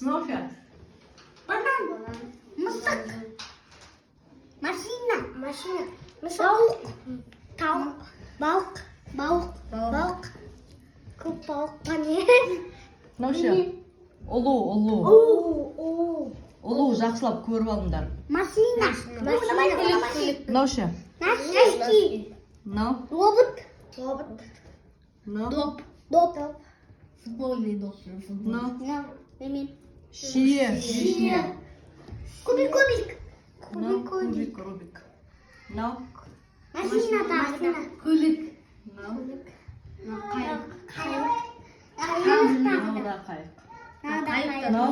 Ноша. Банан. Мысық. Машина. Балық. Тауық. Балық. Көп балық не? Ноша. Ұлу. Ұлу жақсылап көріп алыңдар. Машина. Ноша. Носочки. Но. Робот. Но. Доп. Футбольный доп. Но. Немен. Шие. Кубик. Но. Рубик. Но. Машина. Көлік. Но. Қайық. Но.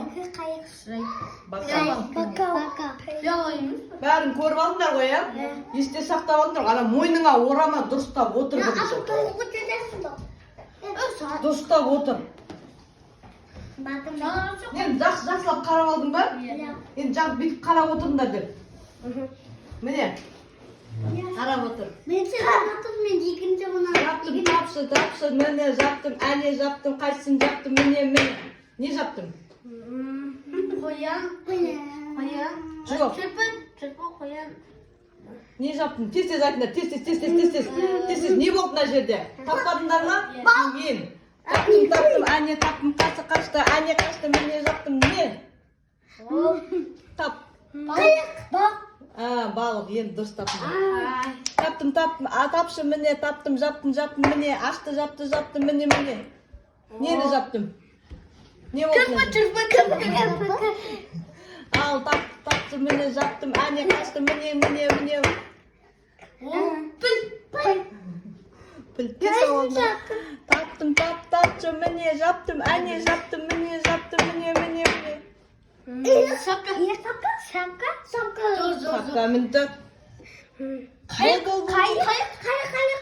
Бака. Бәрін көріп алыңдар ғой, ja? Есте сақтап алыңдар. Ана мойныңа орама дұрыстап отыр. Дұрыстап отыр. Енді жақсылап қарап алдың ба? Енді жаңа бүйтіп қарап отырыңдар деп. Міне. Қарап отыр. Мен екінші мұны. Жаптым, тапшы, міне жаптым, әне жаптым, қайсысын жаптым, міне. Не жаптым? Қоян. Жоқ. Шірпі қоян. Не жаптым? Тез айтыңдар, тез. Не болды мына жерде? Таппадыңдар ма? Пингвин. Таптым, әне таптым, қашты, әне қашты, міне жаптым, не? Тап. Балық, енді дұрыс таптым. Таптым, тапшы, міне, таптым, жаптым, міне, ашты, жаптым, міне. Нені жаптым? Не болды? Кірпі. Ал, тапты, міне, жаптым, әне қашты, міне. Піл. Таптым, тапшы, міне, жаптым, әне жаптым, міне. Шапка. Шапка мінді.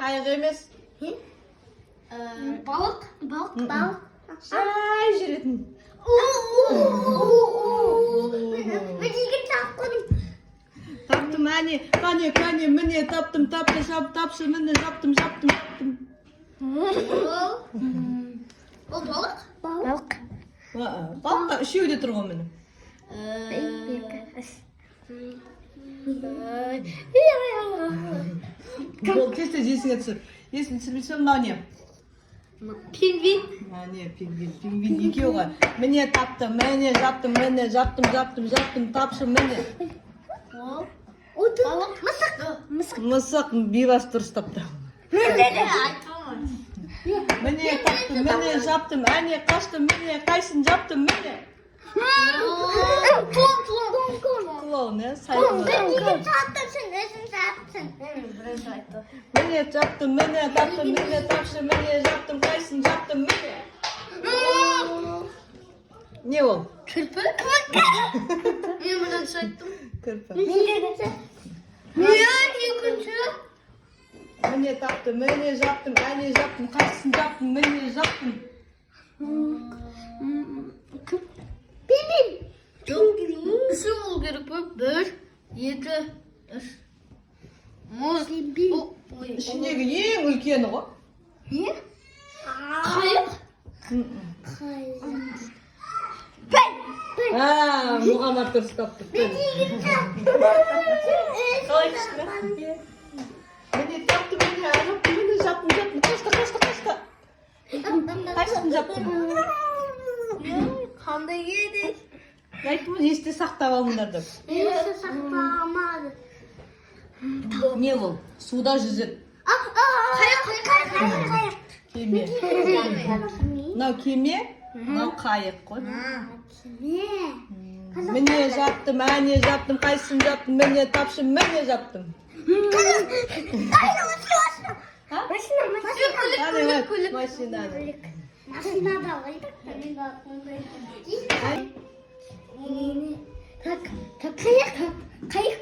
Қайық емес. Балық. Ай, жүретін. Мен екінші алып қойдым. Таптым, әне, міне, таптым, тапшы, міне, жаптым. Ол балық? Балықта үшеуде тұр ғой міне. Ол тез есіңе түсір. Есіңе түсірмесем, мынау не? Пингвин. Не, пингвин екеу ғой. Міне таптым, міне жаптым, тапшы, міне. Балық. Мысық, бейбас дұрыс тапты. Міне таптым, міне жаптым, әне қаштым, міне, қайсын жаптым, міне. Клоун, сайын. Міне жаптым, міне таптым, міне тапшы, міне жаптым, қайсын жаптым, міне. Не ол? Кірпі? Мен бұдан шайттым. Кірпі. Екінші? Міне таптым, міне жаптым, әне жаптым, қайсын жаптым, міне жаптым. Үші ол керек пе? 1, 2, 3. Мұз. Ішіндегі ең үлкені ғой. Не? Қайық? Мұғаммад дұрыс тапты. Қалай кішкене? Міне таптым, міне жаптым, міне жаптым, қашты. Қайсысын жаптым? Қандай еді? Айттым, есте сақтап алыңдар деп. Есте сақтамады. Не ол? Суда жүзеді. Қайық. Кеме. Мынау кеме, мынау қайық қой. Міне жаптым, әне жаптым, қайсысын жаптым, міне тапшы, міне жаптым. Машинада ғой. Қайық.